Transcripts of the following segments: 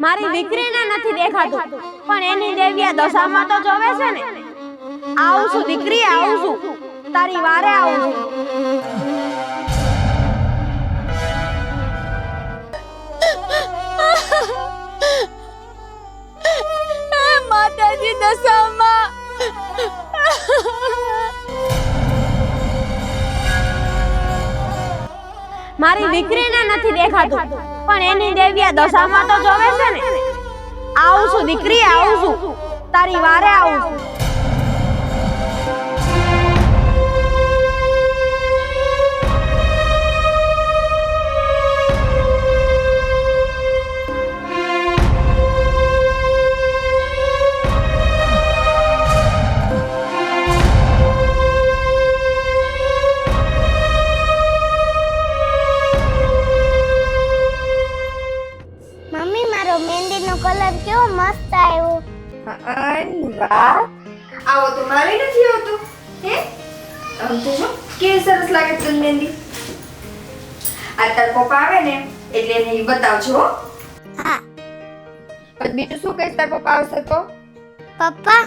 મારી દીકરીને નથી દેખાતું, પણ એની દેવ્યા દશામાં તો જોવે છે ને. આવું છું દીકરી, આવું છું, તારી વારે આવું છું. માતાજી દશામાં મારી દીકરીને નથી દેખાતું, પણ એની દેવ્યા દશામાં તો જોવે છે ને. આવું છું દીકરી, આવું છું, તારી વારે આવું છું. મમ્મી મારો મહેંદીનો કલર કેવો મસ્ત આવ્યો. વાહ, આવો તો મારે નથી આવતો. હે આમ તો જો કેવી સરસ લાગે છે મહેંદી. આ તાર પપ્પા આવે ને એટલે એને ઈ બતાવજો હો. હા પછી બીજું શું કહીશ તાર પપ્પા આવશે તો? પપ્પા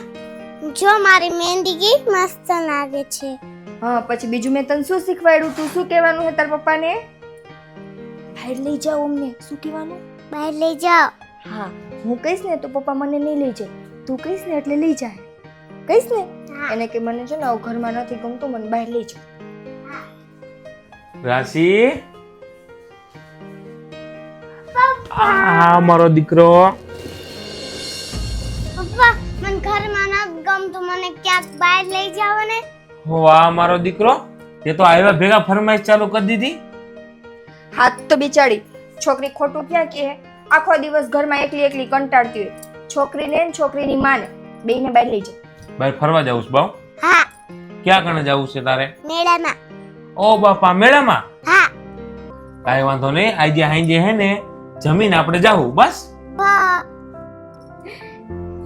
જો મારી મહેંદી કેવી મસ્ત લાગે છે. હા, પછી બીજું મેં તને શું શીખવાડ્યું? તું શું કહેવાનું છે તાર પપ્પાને? બહાર લઈ જાઓ અમને. શું કહેવાનું? બહાર લઈ જાઓ. હા, હું કહીશ ને તો પપ્પા મને નહીં લઈ જાય. તું કહીશ ને એટલે લઈ જાય. કહીશ ને એને કે મને છે ને આવું ઘરમાં નથી ગમતું, મને બહાર લઈ જાઓ. રાશિ, આ મારો દીકરો. પપ્પા મને ઘરમાં નથી ગમતું, મને ક્યાંક બહાર લઈ જાઓ ને. વાહ મારો દીકરો, તે તો આવ્યા ભેગા ફરમાઈશ ચાલુ કરી દીધી. હાથ તો બિચારી છોકરી ખોટું ક્યાં કહે? આખો દિવસ ઘરમાં એકલી એકલી કંટાળતી હોય. છોકરીને ને છોકરીની માને બેયને બહાર લઈ જાય. બહાર ફરવા જાવું છે બાઉ? હા ક્યાં કણે જાવું છે તારે? મેળામાં. ઓ બાપા, મેળામાં? હા કાંઈ વાંધો નહીં, આજે હાંજે હે ને જમીન આપણે જાવું બસ. હા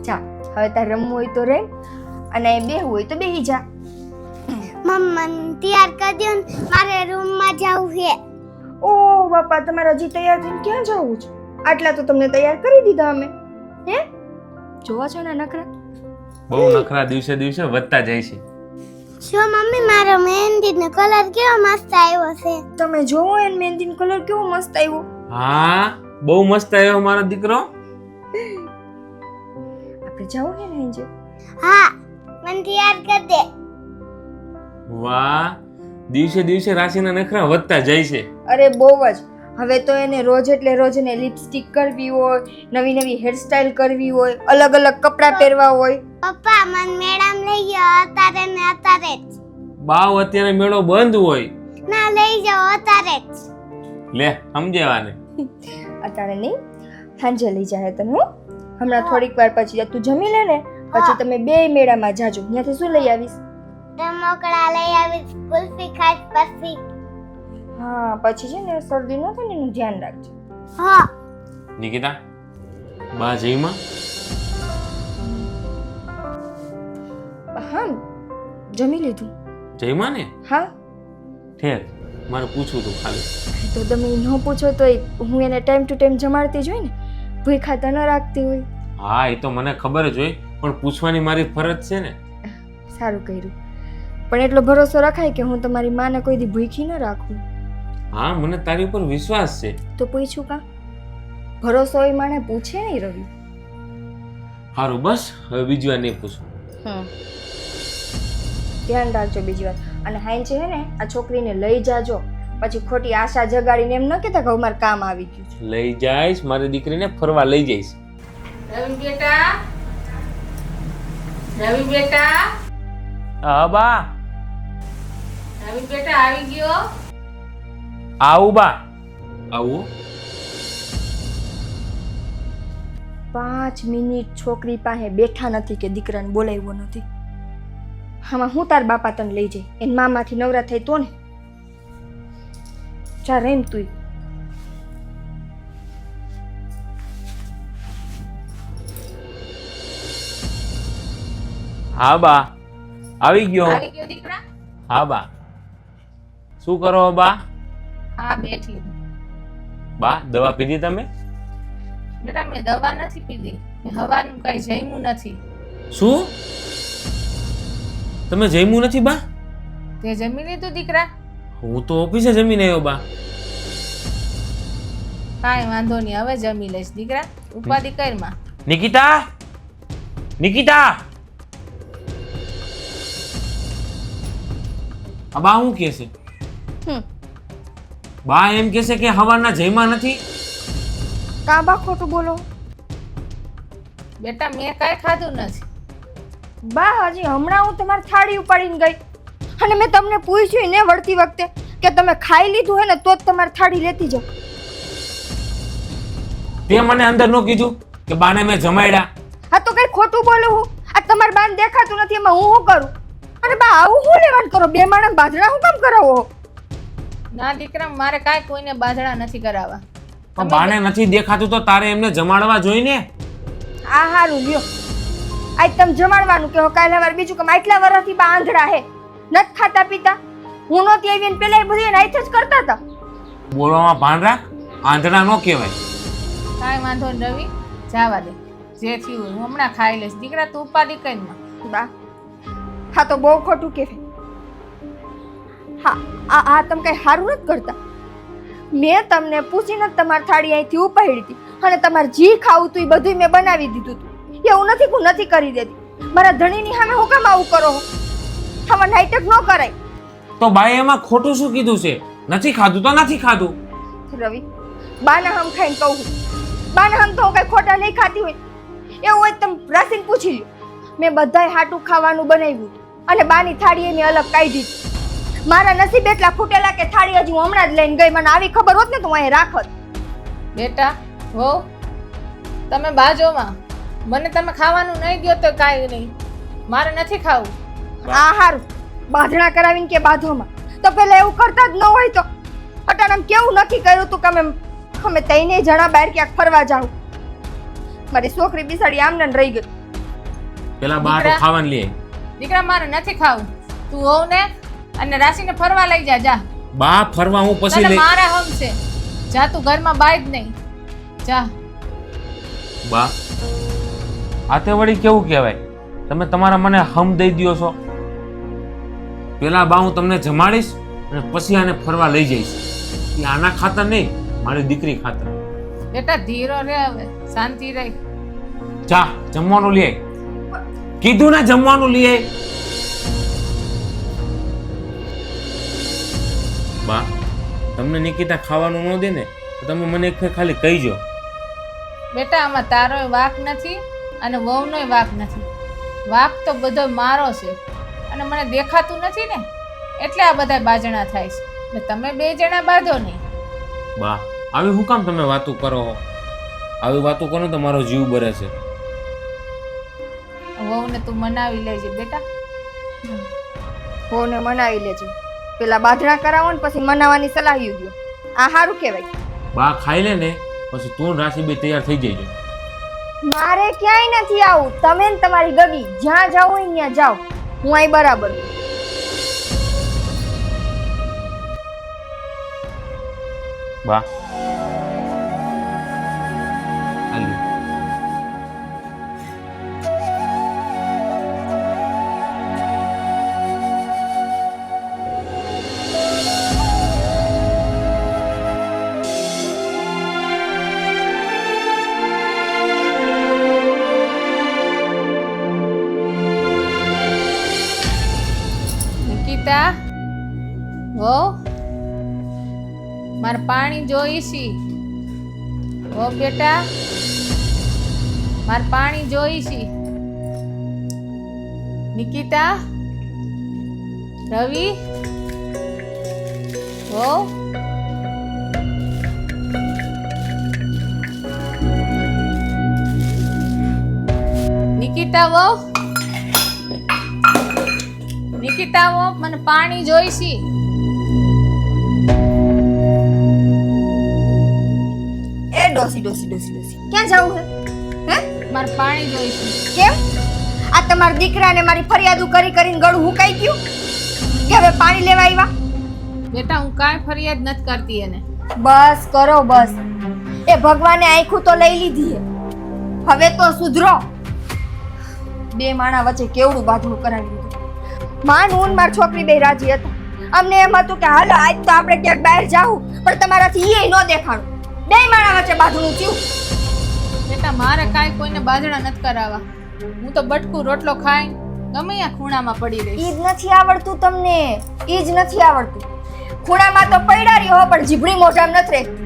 જા, હવે તારે રમવું હોય તો રમ અને બેહવું હોય તો બેહી જા. મમ્મા તૈયાર કરી દો ને, મારે રૂમમાં જવું છે. ઓ બાપા, તમારે હજી તૈયાર થઈને ક્યાં જવું છે? આટલા તો તમને તૈયાર કરી દીધા અમે. હે જોવા છો ને નખરા? બહુ નખરા દિવસે દિવસે વધતા જાય છે. જો મમ્મી મારો મહેંદીનો કલર કેવો મસ્ત આવ્યો છે. તમે જોવો એને મહેંદીનો કલર કેવો મસ્ત આવ્યો. હા, બહુ મસ્ત આવ્યો મારો દીકરો. આપણે જાવું ને હાંજે? હા મને તૈયાર કરી દે. વાહ, દિવસે દિવસે રાશિના નખરા વધતા જાય છે. અરે બહુ જ. હવે તો એને રોજ એટલે રોજ એને લિપસ્ટિક કરવી હોય, નવી નવી હેરસ્ટાઈલ કરવી હોય, અલગ અલગ કપડાં પહેરવા હોય. પપ્પા મને મેડમ લઈ જાઓ અત્યારે ને અત્યારે જ. બાવ અત્યારે મેળો બંધ હોય. ના લઈ જાઓ અત્યારે જ. લે સમજેવાને. અત્યારે નહીં, સાંજે લઈ જાય તને. હું હમણાં થોડીક વાર પછી તું જમી લે ને પછી તમે બે મેળામાં જાજો. ત્યાંથી શું લઈ આવીશ? રમકડા લઈ આવીશ, કુલ્ફી ખાઈશ પછી. હા, પછી છે ને શરદી ન થાય ને એનું ધ્યાન રાખજો. હા નિકિતા, બા જઈમાં? હા જમી લીધું. જઈમાં ને? હા ઠેર, મારે પૂછવું તું ખાલી. તો તમે ન પૂછો તો હું એને ટાઈમ ટુ ટાઈમ જમાડતી જ હોય ને, ભૂખ્યા તો ન રાખતી હોય. હા, એ તો મને ખબર જ હોય, પણ પૂછવાની મારી ફરજ છે ને. સારું કર્યું, પણ એટલો ભરોસો રખાય કે હું તમારી માને કોઈ દી ભૂખી ન રાખું. હા, મને તારી ઉપર વિશ્વાસ છે. તો પૂછ્યું કા? ભરોસો હોય માને પૂછે નહીં રવિ. સારું, બસ હવે બીજી વાર નહીં પૂછું. ધ્યાન રાખજો બીજી વાર. અને હાઈ છે ને આ છોકરીને લઈ જાજો, પછી ખોટી આશા જગાડીને એમ ન કહેતા કે મારે કામ આવી ગયું છે. લઈ જઈશ, મારી દીકરીને ફરવા લઈ જઈશ. રવિ બેટા, રવિ બેટા, હા બા. રવિ બેટા આવી ગયો. આવું બા, આવું. 5 મિનિટ છોકરી પાસે બેઠા નથી કે દીકરાને બોલાવ્યો નથી. આમાં હું તાર બાપા તને લઈ જાય એને મામાંથી નવરા થઈ તો ને. ચા રેમ તું. હા બા, આવી ગયો. આવી ગયો દીકરા? હા બા. શું કરો બા? હા બેઠી. બા, દવા પીધી તમે? બેટા મેં દવા નથી પીધી, મેં હવાનું કઈ જમ્યું નથી. શું તમે જમ્યું નથી બા? તે જમી લીધું દીકરા? હું તો ઓફિસે જમીને આવ્યો બા. કાંઈ વાંધો નહીં, હવે જમી લઈશ દીકરા, ઉપાધિ કરમાં. નિકિતા, નિકિતા, આ બા શું કહે છે? બા એમ કહે છે કે હવાના જમ્યા નથી. કાં બા ખોટું બોલો? બેટા મેં કાંઈ ખાધું નથી. બા હજી હમણાં હું તમારી થાળી ઉપાડીને ગઈ અને મેં તમને પૂછ્યું ને વળતી વખતે કે તમે ખાઈ લીધું હોય ને તો જ તમારી થાળી લેતી જાઓ. તે મને અંદર નો કીધું કે બાને મેં જમાડ્યા. હા તો કઈ ખોટું બોલું હું? આ તમારી બાને દેખાતું નથી એમાં હું શું કરું? અને બા આવું શું લેવાનું કરો? બે માણસ બાજરા હું કામ કરાવો? ના દીકરા, મારે કાંઈ કોઈને બાજણા નથી કરાવવા. પણ બાને નથી દેખાતું તો તારે એમને જમાડવા જોઈને. આ હારું લ્યો, આજ તમે જમાડવાનું કહો, કાલે વાર બીજું કે આટલા વર્ષથી બા આંધળા હે, નથી ખાતા પીતા. હું નહોતી આવી ને પેલા એ બધી નાઈટ જ કરતા હતા. બોલવામાં ભાન રાખ, આંધળા નો કહેવાય. કાંઈ વાંધો નહીં રવિ, જાવા દે, જે થયું હોય હું હમણાં ખાઈ લઈશ. દીકરા તું ઉપાધિ કરમાં. બા હા તો બહુ ખોટું કહેવાય. હા આ તમે કઈ સારું નથી કરતા. મેં તમને પૂછીને તમારી થાળી અહીંથી ઉપાડી હતી અને તમારે જી ખાવું હતું એ બધું મેં બનાવી દીધું હતું. એવું નથી હું નથી કરી દેતી. મારા ધણીની સામે હું કામ આવું કરો? આમાં નાટક ન કરાય. તો બાએ એમાં ખોટું શું કીધું છે? નથી ખાધું તો નથી ખાધું. રવિ બાના હમ ખાઈને કહું છું, બાના હમ તો હું કઈ ખોટા નહીં ખાતી હોય. એવું હોય તમે રાસીને પૂછી લ્યો. મેં બધાય હાટું ખાવાનું બનાવ્યું અને બાની થાળી એની અલગ કાઢી. મારા નસીબ એટલા ફૂટેલા કે થાળી હજી હું હમણાં જ લઈને ગઈ. મને આવી ખબર હોત ને તો હું અહીં રાખત. બેટા હો, તમે બાજોમાં, મને તમે ખાવાનું નહીં દો તો કાંઈ નહીં, મારે નથી ખાવું. આ હારું બાંધણા કરાવીને કે બાંધોમાં તો પેલા એવું કરતા જ ન હોય તો અટાણામ કેવું નક્કી કર્યું તું કે અમે તઈને જણા બહાર ક્યાંક ફરવા જાવ. મારી છોકરી બિસાડી આમને રહી ગઈ. પેલા બા તો દીકરા. ખાવાનું લે. દીકરા મારે નથી ખાવું. તું હોવ ને અને રાશીને ફરવા લઈ જા. જા, બા ફરવા હું પછી તને લઈ. મારા હમ છે. જા તું ઘરમાં બાય જ નહીં. જા. બા આ તે વળી કેવું કહેવાય? તમે તમારા મને હમ દઈ દ્યો છો. પેલા બા હું તમને જમાડીશ અને પછી આને ફરવા લઈ જઈશ. એ આના ખાતર નહીં, મારી દીકરી ખાતર. બેટા ધીરો રે, હવે શાંતિ રહી. જા જમવાનું લઈ આય. કીધું ને જમવાનું લઈ આય. બા તમને નિકિતા ખાવાનું ન દે ને તો તમે મને એક ફેર ખાલી કહીજો. બેટા આમાં તારોય વાક નથી અને વહુનોય વાક નથી. વાક તો બધો મારો છે અને મને દેખાતું નથી ને એટલે આ બધા બાજણા થાય છે. ને તમે બે જણા બાંધો નહીં. બા આવી હું કામ તમે વાતો કરો? આવી વાતો કરો તો મારો જીવ બરે છે. વહુને તું મનાવી લેજે બેટા. હોને મનાવી લેજો. પેલા બાંધણા કરાવો ને પછી મનાવવાની સલાહ દો. આ સારું કહેવાય. બા ખાઈ લે ને પછી તું રાશિબે તૈયાર થઈ જજો. મારે ક્યાંય નથી આવું. તમે ને તમારી ગગી જ્યાં જાવ હોય ત્યાં જાઓ. હું અહીં બરાબર. બા હાલી. નિકિતા હો, મારે પાણી જોઈશી. હો બેટા, મારે પાણી જોઈશી. નિકિતા, રવિ હો, નિકિતા હો, નિકિતા હો, મને પાણી જોઈશી. એ ડોસી ડોસી ડોસી ડોસી ક્યાં જાવું હે? મારે પાણી જોઈશી. કેમ? આ તમારા દીકરાને મારી ફરિયાદો કરી કરીને ગળું હુકાઈ ગયું કે હવે પાણી લેવા આવ્યા? બેટા હું કાંઈ ફરિયાદ નથી કરતી એને. બસ કરો બસ. એ ભગવાને આંખું તો લઈ લીધી હે, હવે તો સુધરો. બે માણા વચ્ચે કેવડું બાંધણું કરાવી દીધું. માન હું ને મારી છોકરી બે રાજી હતા. અમને એમ હતું કે હાલો આજ તો આપણે ક્યાંક બહાર જાવું, પણ તમારાથી એ ન દેખાણું. બે માણા વચ્ચે બાંધણું થયું. બેટા મારે કાંઈ કોઈને બાજણા નથી કરાવવા. હું તો બટકું રોટલો ખાઈ ગમે ત્યાં ખૂણામાં પડી રહીશ. ઈ જ નથી આવડતું તમને, ઈ જ નથી આવડતું. ખૂણામાં તો પડ્યા રહી હો, પણ જીભડી મોઢામાં નથી રહેતી.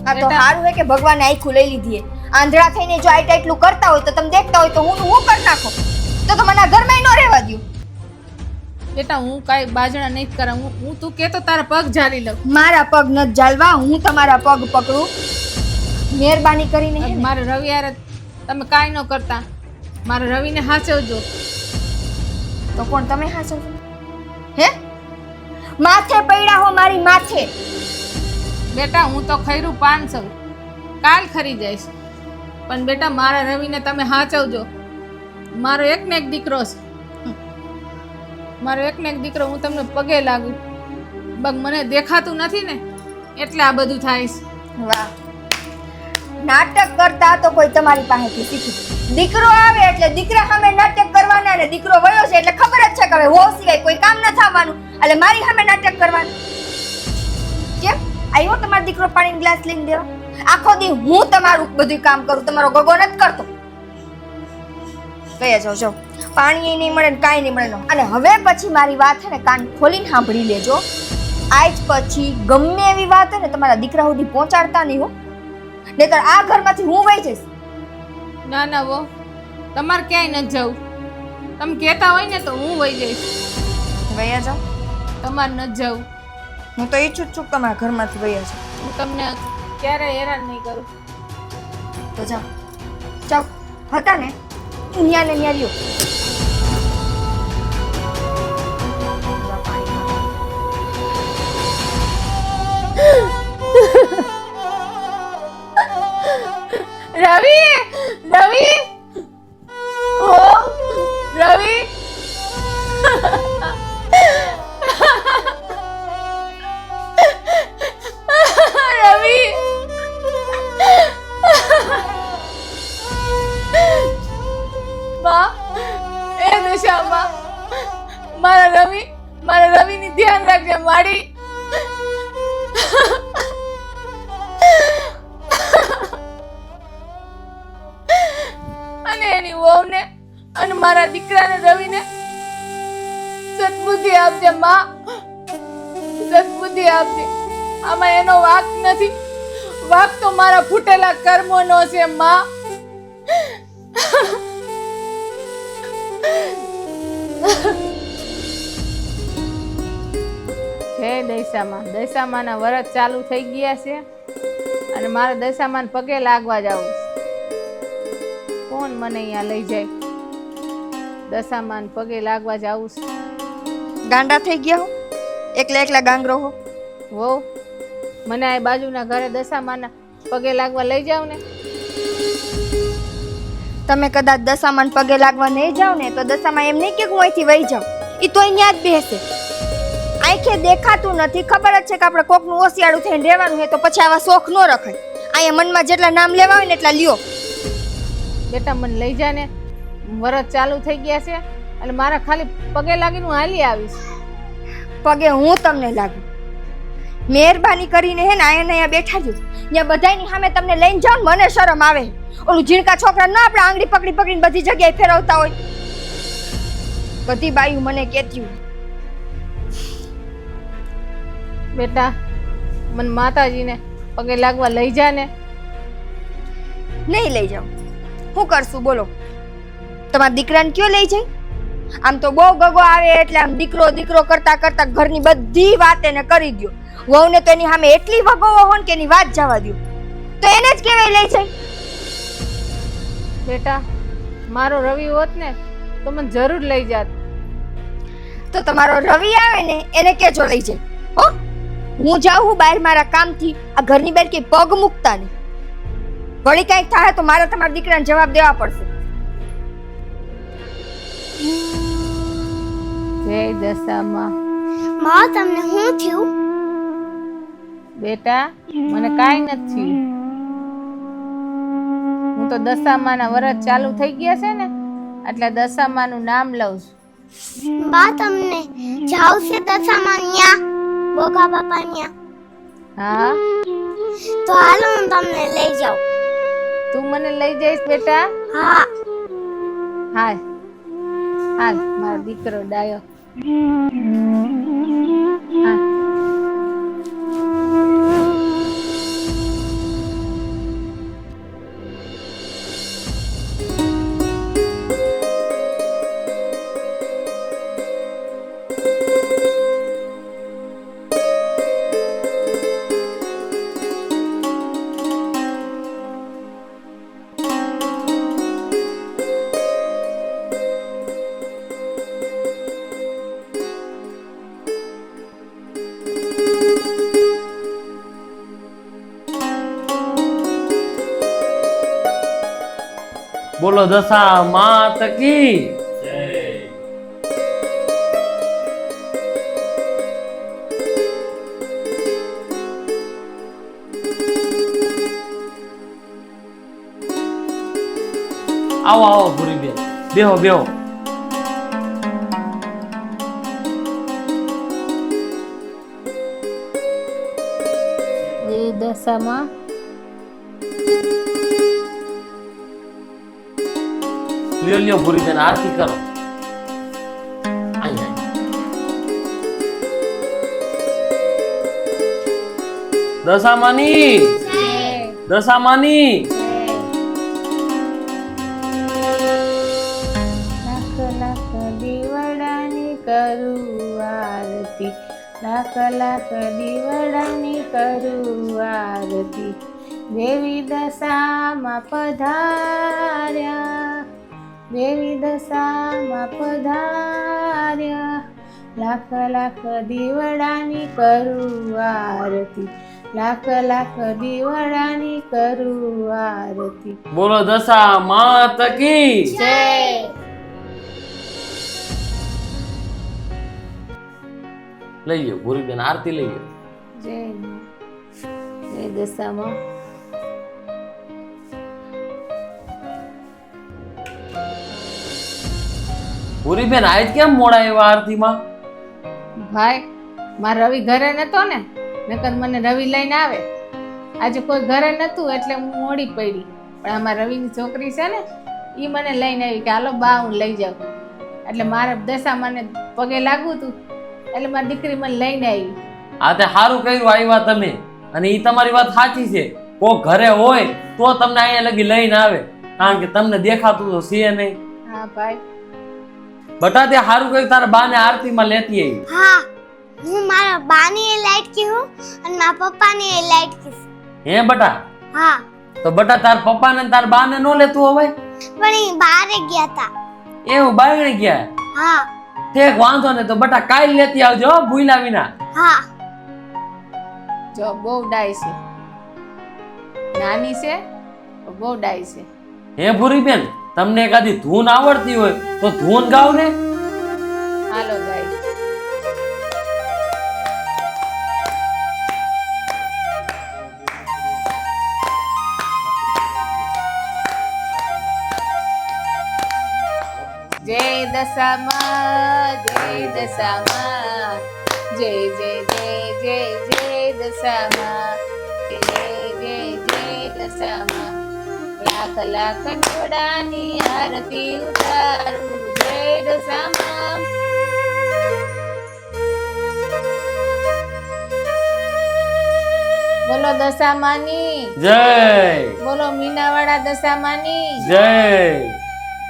આ તો સારું હે કે ભગવાને આંખું લઈ લીધી હે. આંધળા થઈને જો આઈટ એટલું કરતા હોય તો તમે દેખતા હોય તો હું કરી નાખો તો મને આ ઘરમાં ન રહેવા દ્યો. બેટા હું કાંઈ બાજણા નહીં કરાવું. હું તું કહેતો તારા પગ ઝાલી લઉં. મારા પગ ન ઝાલવા, હું તમારા પગ પકડું. મહેરબાની કરીને હે ને. મારે રવિ યાર તમે કાંઈ ન કરતા. મારે રવિને હાચવજો. તો કોણ તમે હાચો હે? માથે પડ્યા હો મારી માથે. બેટા હું તો ખૈરું 500 કાલ ખરી જઈશ, પણ બેટા મારા રવિને તમે હાચવજો. મારો એક ને એક દીકરો છે. મારો એક ને એક દીકરો, હું તમને પગે લાગુ. બગ મને દેખાતું નથી ને એટલે આ બધું થાય છે. વાહ, નાટક કરતા તો કોઈ તમારી પાસેથી શીખી. દીકરો આવે એટલે દીકરા સામે નાટક કરવાના, ને દીકરો વયો છે એટલે ખબર જ છે કે હવે હો સિવાય કોઈ કામ ન થવાનું, એટલે મારી સામે નાટક કરવાનું. કેમ આવ્યો તમારો દીકરો પાણીનો ગ્લાસ લઈને દેવા? આખો દી હું તમારું બધું કામ કરું, તમારો ગગો નથી કરતો. કયા જાઓ જાઓ, પાણી નહીં મળે ને કાંઈ નહીં મળે. અને હવે પછી મારી વાત છે ને કાન ખોલીને સાંભળી લેજો. આજ પછી ગમે એવી વાત હોય ને તમારા દીકરા સુધી પહોંચાડતા નહીં હો, નહીતર આ ઘરમાંથી હું વહી જઈશ. ના ના વો, તમારે ક્યાંય નથી જવું. તમે કહેતા હોય ને તો હું વહી જઈશ. વયા જાઓ. તમારે નથી જવું. હું તો ઈચ્છું જ છું કે તમારા ઘરમાંથી વયા જાઓ. હું તમને ક્યારેય હેરાન નહીં કરું. તો જાઓ જાઓ, હતા ને ન્યા ને ન્યા રહ્યો. રવિ, રવિ, ઓ રવિ, રવિ, માં, એ દશામાં મારા રવિની ધ્યાન રાખજે માડી. અને એની વહુને અને મારા દીકરાને રવિને સદબુદ્ધિ આપજે માં, સદબુદ્ધિ આપજે. આમાં એનો વાંક નથી. વાંક તો મારા ફૂટેલા કર્મોનો છે માં. જય દશામાના વરત ચાલુ થઈ ગયા છે અને મારે દશામાન પગે લાગવા જવું છે. કોણ મને અહીંયા લઈ જાય? દશામાન પગે લાગવા જવું છે. ગાંડા થઈ ગયા હો, એકલા એકલા ગાંગરો હો. વહુ મને આ બાજુના ઘરે દશામાના પગે લાગવા લઈ જાવ ને. તમે કદાચ દશામાં પગે લાગવા નહીં જાવ ને તો દશામાં એમ નહીં કે હું અહીંથી વહી જાઉં. એ તો અહીંયા જ બેસે. આંખે દેખાતું નથી, ખબર જ છે કે આપણે કોકનું ઓસિયાળું થઈને રહેવાનું હોય તો પછી આવા શોખ ન રખાય. અહીંયા મનમાં જેટલા નામ લેવા હોય ને એટલા લ્યો. બેટા મને લઈ જા ને, વરત ચાલુ થઈ ગયા છે અને મારા ખાલી પગે લાગીને હું હાલી આવીશ. પગે હું તમને લાગુ. મહેરબાની કરીને હે ને અહીંયા બેઠા જો, ત્યાં બધાની સામે તમને લઈને જાવ ને મને શરમ આવે. ઓલું ઝીણકા છોકરા ના આપણે આંગળી પકડી પકડીને બધી જગ્યાએ ફેરવતા હોય. બધી બાયું મને કહેતી હોય. બેટા મને માતાજીને પગે લાગવા લઈ જા ને. નહીં લઈ જાવ. શું કરશું બોલો? તમારા દીકરાને કયો લઈ જાય? આમ તો બહુ ગગો આવે એટલે આમ દીકરો દીકરો કરતા કરતા ઘરની બધી વાત એને કરી દો. વહુને તો એની સામે એટલી વગોવો હોય કે એની વાત જવા દો તો એને જ કેવાય લઈ જાય. બેટા મારો રવિ હોત ને તો મને જરૂર લઈ જાત. તો તમારો રવિ આવે ને એને કેજો લઈ જાય. હો, હું જાઉં હું બહાર મારા કામથી. આ ઘરની બહાર કે પગ મૂકતા નહીં. વળી કાંઈક થાય તો મારે તમારા દીકરાને જવાબ દેવા પડશે. જય દશામાં. માં તમને શું થયું? બેટા મને કાંઈ નથી થયું. હું તો દશામાના વરસ ચાલુ થઈ ગયા છે ને એટલે દશામાનું નામ લઉં છું. બા તમને જાવ છે દશામાં ન્યા બોગા બાપા ન્યા? હા તો હાલો હું તમને લઈ જાઉં. તું મને લઈ જઈશ બેટા? હા હાલ હાલ મારો દીકરો ડાયો. હાલ. બોલો દશા માત કી. આવો આવો ભૂરી બેન, બેહો બેહો. એ દશામાં લ્યો લ્યો ભૂરી બેન, આરતી કરો. આય આય. દશામાની, દશામાની. લાખ લાખ દીવડાની કરું આરતી, લાખ લાખ દીવડાની કરું આરતી. દેવી દશામાં પધાર્યા, દેવી દશામાં પધાર્યા. લાખ લાખ દીવડાની કરું આરતી, લાખ લાખ દીવડાની કરું આરતી. બોલો દશા માત કી. લઈ લ્યો ભૂરી બેન, આરતી લઈ લ્યો. જય જય દશામાં. ભૂરી બેન આજ કેમ મોડા આવ્યા આરતીમાં? ભાઈ મારા રવિ ઘરે નતો ને, નકર મને રવિ લઈને આવે. આજે કોઈ ઘરે નતું એટલે હું મોડી પડી, પણ આમાં રવિની છોકરી છે ને એ મને લઈને આવી કે હાલો બા હું લઈ જાઉં. એટલે મારે દશામાને પગે લાગવું હતું એટલે મારી દીકરી મને લઈને આવી. આ તે સારું કર્યું આવ્યા તમે, અને ઈ તમારી વાત સાચી છે. કોઈ ઘરે હોય તો તમને અહીંયા લગી લઈને આવે, કારણ કે તમને દેખાતું તો છે નહીં. હા ભાઈ. બટા તે સારું કર્યું તારા બાને આરતીમાં લેતી આવી. હા હું મારા બાની એ લાઈટ કી હું અને મારા પપ્પાની એ લાઈટ કી. હે બટા? હા તો બટા તાર પપ્પાને ને તાર બાને નો લેતું હવે? પણ એ બહાર ગયા તા. એવું બાયણે ગયા? હા ઠીક, વાંધો ને. તો બટા કાલ લેતી આવજો હો, ભૂલ્યા વિના. હા જો બહુ ડાય છે, નાની છે પણ બહુ ડાય છે. હે ભૂરી બેન, તમને એકાદી ધૂન આવડતી હોય તો ધૂન ગાવ ને. હાલો ગાય. જય દશામાં, જય દશામાં, જય જય જય જય જય દશામાં, જય જય જય દશામાં. લાખ લાખ જોડાની આરતી ઉતારું, જય દશામાં. બોલો દશામાની જય. બોલો મીનાવાળા દશામાની જય.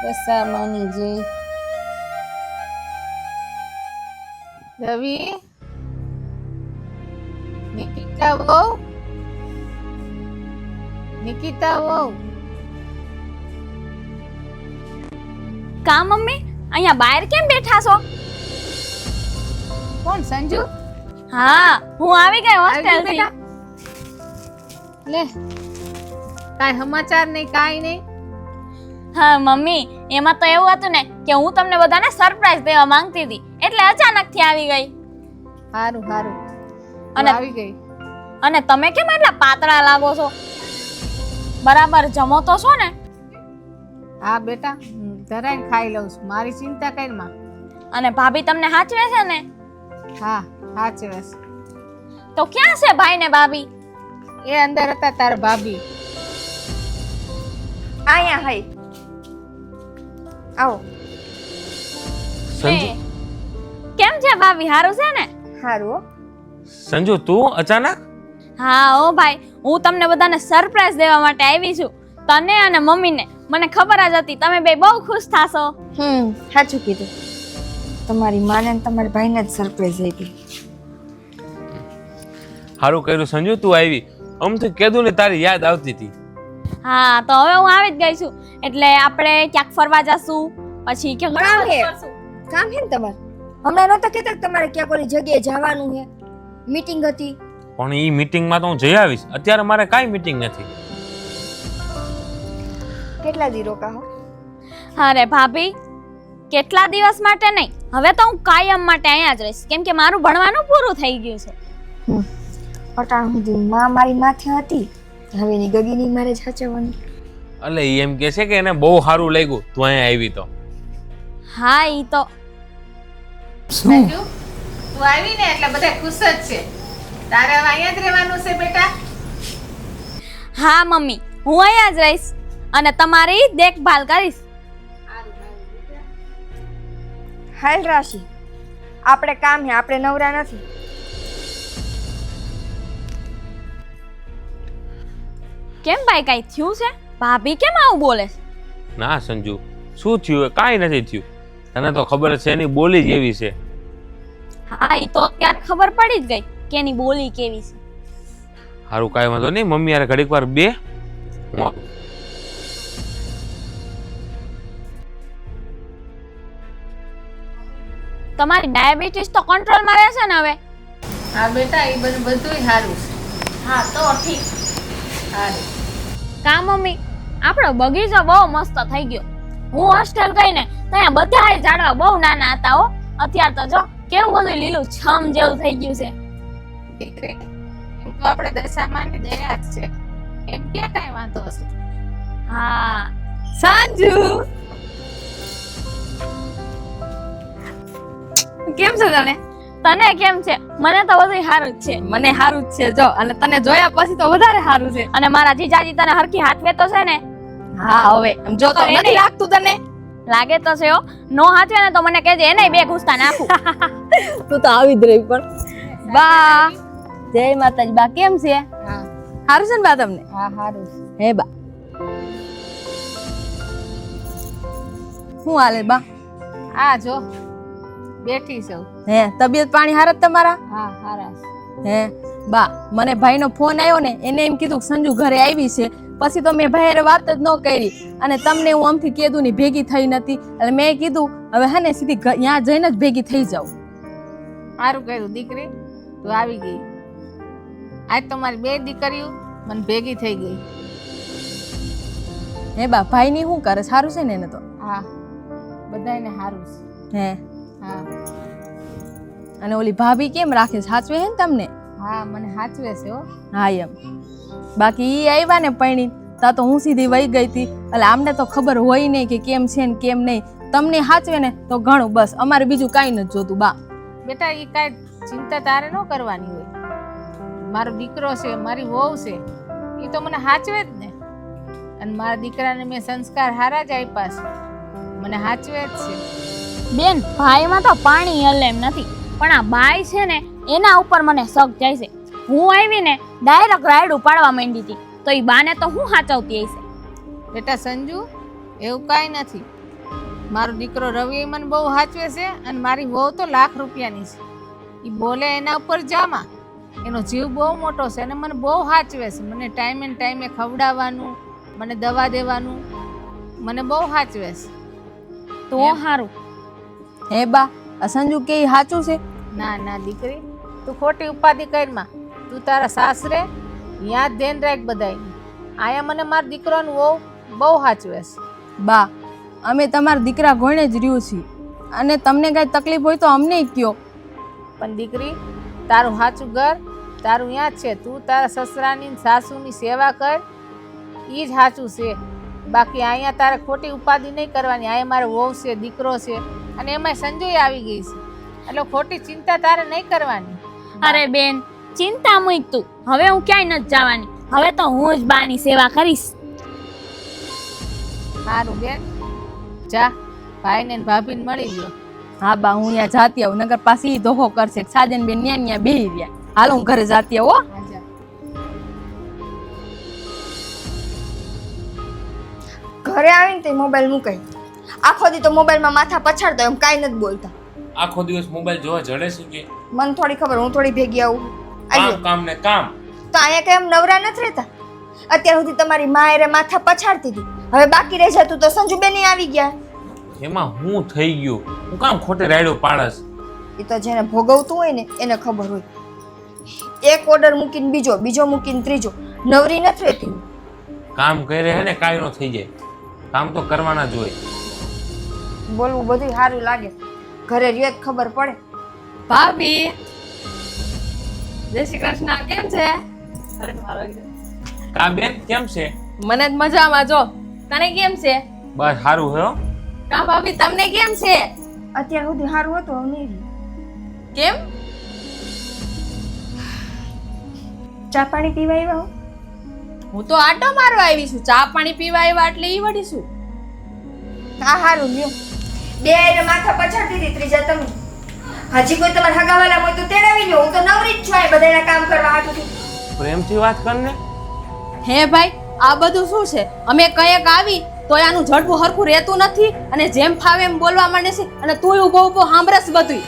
દશામાની જય. રવિ, નિકિતા વહુ, નિકિતા વહુ. કા મમ્મી અહીંયા બહાર કેમ બેઠા છો? કોણ? સંજુ? હા હું આવી ગઈ આવી હોસ્ટેલ ગઈ થી. બેટા? લે કાંઈ સમાચાર નહીં, કાંઈ નહીં. હા મમ્મી એમાં તો એવું હતું ને કે હું તમને બધાને સરપ્રાઈઝ દેવા માંગતી હતી એટલે અચાનક થી આવી ગઈ. હારું હારું. તું અને- આવી ગઈ. અને તમે કેમ એટલા પાતળા લાગો છો? બરાબર જમો તો છો ને? હા બેટા, ધરાઈને ખાઈ લઉં છું, મારી ચિંતા કરીમાં. અને ભાભી તમને હાચવે છે ને? હા સાચવે છે. તો ક્યાં છે ભાઈ ને ભાભી? એ અંદર હતા તારા ભાભી. અહીંયા હઈ આવો. સંજુ એ, કેમ છે ભાભી? હારું છે ને? હારું હો. સંજુ તું અચાનક? હા ઓ ભાઈ, હું તમને બધાને સરપ્રાઈઝ દેવા માટે આવી છું. તને અને મમ્મીને. મને ખબર જ હતી તમે બે બહુ ખુશ થાશો. સાચું કીધું. તમારી માને ને તમારા ભાઈને જ સરપ્રાઈઝ આપી. સારું કર્યું સંજુ તું આવી. આમ તો કીધું ને તારી યાદ આવતી હતી. હા તો હવે હું આવી જ ગઈ છું. એટલે આપણે ક્યાંક ફરવા જાશું, પછી ક્યાંક કામ પ્રવાસ હે. કરશું. કામ છે ને તમારે? હમણાં નહોતા કહેતા કે તમારે ક્યાંક ઓલી જગ્યાએ જવાનું છે, મીટિંગ હતી. પણ એ મીટિંગમાં તો હું જઈ આવીશ. અત્યારે મારે કાંઈ મીટિંગ નથી. કેટલા દી રોકાહો? અરે ભાભી, કેટલા દિવસ માટે નહીં, હવે તો હું કાયમ માટે અહીંયા જ રહીશ, કેમ કે મારું ભણવાનું પૂરું થઈ ગયું છે. અટાણ સુધી માં મારી માથે હતી, હવે એની ગગીની મારે જ સાચવવાની. એટલે ઈ એમ કે છે કે એને બહુ સારું લાગ્યું તું અહીંયા આવી તો. હા ઈ તો સંજુ, તું આવી ને એટલે બધા ખુશ જ છે. તારે હવે અહીંયા જ રહેવાનું છે બેટા. હા મમ્મી, હું અહીંયા જ રહીશ અને તમારી દેખભાલ કરીશ. હાલ રાશિ, આપણે કામ હે, આપણે નવરા નથી. કેમ ભાઈ, કઈ થયું છે? ભાભી કેમ આવું બોલે છે? ના સંજુ, શું થયું? કાંઈ નથી થયું. તને તો ખબર જ છે એની બોલી જ એવી છે. હા ઈ તો અત્યારે ખબર પડી જ ગઈ કે એની બોલી કેવી છે. સારું કાંઈ વાંધો નહીં. મમ્મી યાર ઘડીક વાર બે. હું આવું. તમારી ડાયાબિટીસ તો કંટ્રોલમાં રહેશે ને હવે? હા બેટા, એ બધુંય સારું છે. હા તો ઠીક. સારું. કા મમ્મી, આપણો બગીચો બહુ મસ્ત થઈ ગયો. હું હોસ્ટેલ ગઈ ને ત્યાં બધાય ઝાડવા બહુ નાના હતા હો. અત્યારે તો જો કેવું બધું લીલું છમ જેવું થઈ ગયું છે. દીકરી, એમ તો આપણે દશામાની દયા જ છે, એમ ક્યાં કાંઈ વાંધો હશે. હા સંજુ, કેમ છે તને? તને કેમ છે? મને તો બધું સારું જ છે. મને સારું જ છે જો, અને તને જોયા પછી તો વધારે સારું છે. અને મારા જીજાજી તને હરખી હાથવે તો છે ને? હા હવે એમ જો તો નથી લાગતું તને? લાગે તો છે હો. નો હાથવે ને તો મને કહેજે, એને બે ઘૂસતા નાખું. તું તો આવી જ રહી. પણ બા, જય માતાજી. બા કેમ છે? હા સારું છે ને બા તમને? હા સારું છે. હે બા, શું હાલે બા? આ જો બેઠી છું. હે તબિયત પાણી હારા જ તમારા? હા સારા છે. હે બા, મને ભાઈનો ફોન આવ્યો ને, એને એમ કીધું કે સંજુ ઘરે આવી છે. પછી તો મેં ભાઈ વાત જ ન કરી, અને તમને હું આમથી કીધું ની ભેગી થઈ નથી, એટલે મેં કીધું હવે હે ને સીધી ત્યાં જઈને જ ભેગી થઈ જાઉં. સારું કર્યું દીકરી, તું આવી ગઈ. આજ તો મારી બે દીકરીઓ મને ભેગી થઈ ગઈ. હે બા, ભાઈ ની શું કરે? સારું છે ને એને તો? હા બધાયને સારું છે. હે હા અને ઓલી ભાભી કેમ રાખે છે? સાચવે હે ને તમને? હા મને સાચવે છે હો. હા એમ. બાકી ઈ આવ્યા ને પૈણી તા તો હું સીધી વહી ગઈ હતી, એટલે આમને તો ખબર હોય નહીં કે કેમ છે ને કેમ નહીં. તમને સાચવે ને તો ઘણું, બસ અમારે બીજું કાંઈ નથી જોતું બા. બેટા એ કાંઈ ચિંતા તારે ન કરવાની હોય. મારો દીકરો છે, મારી વહુ છે, એ તો મને સાચવે જ ને. અને મારા દીકરાને મેં સંસ્કાર હારા જ આપ્યા છે, મને સાચવે જ છે. બેન, ભાઈમાં તો પાણી હલે એમ નથી, પણ આ બાઈ છે ને એના ઉપર મને શક જાય છે. હું આવી ને ડાયરેક્ટ રાઈડ ઉપાડવા માંડી હતી, તો ઈ બાને તો હું સાચવતી હશે. બેટા સંજુ, એવું કાંઈ નથી. મારો દીકરો રવિ મને બહુ સાચવે છે, અને મારી વહુ તો લાખ રૂપિયાની છે. એ બોલે એના ઉપર જામાં, એનો જીવ બહુ મોટો છે અને મને બહુ સાચવે છે. મને ટાઈમે ને ટાઈમે ખવડાવવાનું, મને દવા દેવાનું, મને બહુ સાચવે છે. તો સારું. હે બા, આ સંજુ કે ઈ સાચું છે? ના ના દીકરી, તું ખોટી ઉપાધિ કરમાં. તું તારા સાસરે યાદ ધ્યાન રાખ બધાયનું. આયા મને મારા દીકરાનું બહુ સાચવે છે. બા, અમે તમારા દીકરા ઘોણે જ રહ્યું છીએ, અને તમને કાંઈ તકલીફ હોય તો અમને કયો. પણ દીકરી, તારું સાચું ઘર તારું યાદ છે, તું તારા સસરાની ને સાસુની સેવા કર, એ જ સાચું છે. બાકી અહીંયા તારે ખોટી ઉપાધિ નહીં કરવાની. અહીંયા મારો વહુ છે, દીકરો છે, અને એમાંય સંજોય આવી ગઈ છે, એટલે ખોટી ચિંતા તારે નહીં કરવાની. અરે બેન, ચિંતા મૂક તું. હવે હું ક્યાંય નથી જવાની. હવે તો હું જ બાની સેવા કરીશ. સારું બેન, જા ભાઈને ને ભાભીને મળી લ્યો. હા બા, હું અહીંયા જાતી આવું, નગર પાછી ઈ ધોખો કરશે. સાજન બેન ન્યા બેહી રહ્યા. હાલો હું ઘરે જાતી આવું હો. હા, જા. ઘરે આવીને તે મોબાઈલ મુકાઈ. આખો દી તો મોબાઈલમાં માથા પછાડતો એમ કાંઈ નથી બોલતા. આખો દિવસ મોબાઈલ જોવા જડે છે કે મને થોડી ખબર, હું થોડી ભેગી આવું. કામ આયો. કામ ને કામ. તો અહીંયા કઈ એમ નવરા નથી રહેતા? અત્યાર સુધી તમારી મા એરે માથા પછાડતી હતી, હવે બાકી રહી જતું તો સંજુબેન આવી ગયા. એમાં હું થઈ ગયું? હું કામ ખોટે રાયડો પાડસ? એ તો જેને ભોગવતું હોય ને એને ખબર હોય. એક ઓર્ડર મૂકીને બીજો, બીજો મૂકીને ત્રીજો, નવરી નથી રહેતી. કામ કરે હે ને કાંઈ નો થઈ જાય. કામ તો કરવાના જ હોય. બોલવું બધું સારું લાગે, ઘરે રહ્યો જ ખબર પડે. ભાભી, જય શ્રી કૃષ્ણ. કેમ છે? કા બેન કેમ છે? મને જ મજામાં. જો તને કેમ છે? બસ સારું હે હો. કા ભાભી, તમને કેમ છે? અત્યાર સુધી સારું હતું, હવે નહીં રહ્યું. કેમ? ચા પાણી પીવા આવ્યા હો? હું તો આટો મારવા આવી છું. ચા પાણી પીવા આવ્યા એટલે ઈ વળી શું? હા સારું લ્યો. બે એને માથા પછાડતી હતી, ત્રીજા તમે. હજી કોઈ તમારે હગાવાલા હોય તો તેડાવી લો. હું તો નવરી જ છું આ બધાના કામ કરવા હાટુથી. પ્રેમથી વાત કર ને. હે ભાઈ, આ બધું શું છે? અમે કયેક આવી તો આનું ઝડપું હરખું રહેતું નથી, અને જેમ ફાવે એમ બોલવા માંડે છે, અને તુંય ઊભો ઊભો સાંભળસ બધું.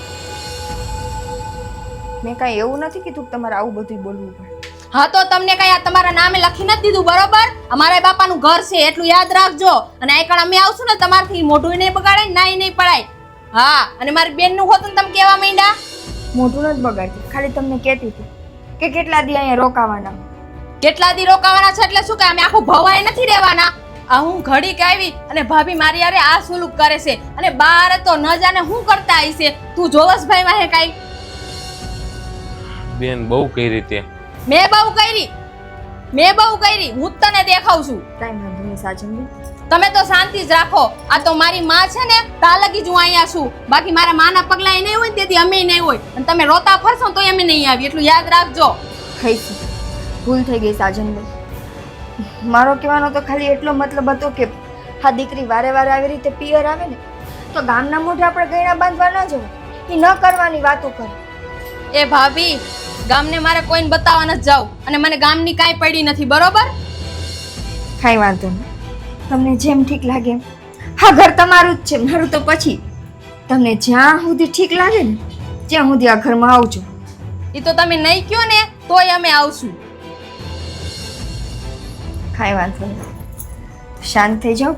મેં કાંઈ એવું નથી કીધું કે તમારે આવું બધું બોલવું પડે. હા તો તમને કઈ આ તમારા નામે લખી નથી દીધું, બરોબર? અમારા બાપાનું ઘર છે એટલું યાદ રાખજો. અને આ કણ અમે આવશું ને તમારથી મોઢું નહીં બગાડાય, નાઈ નહીં પડાય. હા, અને મારી બેન નું હોતું ને તમે કેવા માંડ્યા? મોઢું નથી બગાડતી, ખાલી તમને કહેતી હતી કે કેટલા દી અહીંયા રોકાવાના. કેટલા દી રોકાવાના છે એટલે શું કે અમે આખું ભવાય નથી રહેવાના. આ હું ઘડીક આવી અને ભાભી મારી યારે આ સુલુક કરે છે, અને બાર તો ન જાને શું કરતા આવી છે. તું જોવસ ભાઈ વાહે કાઈ? બેન બહુ કઈ રીતે મેં બહુ કરી, હું જ તને દેખાઉં છું. કાંઈ વાંધો નહીં સાજનબેન. તમે તો શાંતિ જ રાખો. આ તો મારી માં છે ને, તા લગી જ હું અહીંયા છું. બાકી મારા માના પગલા નહીં હોય ને તેથી અમે નહીં હોય, અને તમે રોતા ફરશો તો અમે નહીં આવી, એટલું યાદ રાખજો. ખઈશું, ભૂલ થઈ ગઈ સાજનબેન. મારો કહેવાનો તો ખાલી એટલો મતલબ હતો કે આ દીકરી વારે વારે આવી રીતે પિયર આવે ને તો ગામના મોઢે આપણે ગયણા બાંધવા ન જવું, એ ન કરવાની વાતો કરે. એ ભાભી, ગામને મારે કોઈને બતાવવા નથી જાવ, અને મને ગામની કાંઈ પડી નથી, બરોબર? કાંઈ વાંધો નહીં, તમને જેમ ઠીક લાગે એમ. હા, ઘર તમારું જ છે, મારું તો પછી. તમને જ્યાં સુધી ઠીક લાગે ને ત્યાં સુધી આ ઘરમાં આવજો. એ તો તમે નહીં કયો ને તોય અમે આવશું. કાંઈ વાંધો નહીં, શાંત થઈ જાઓ,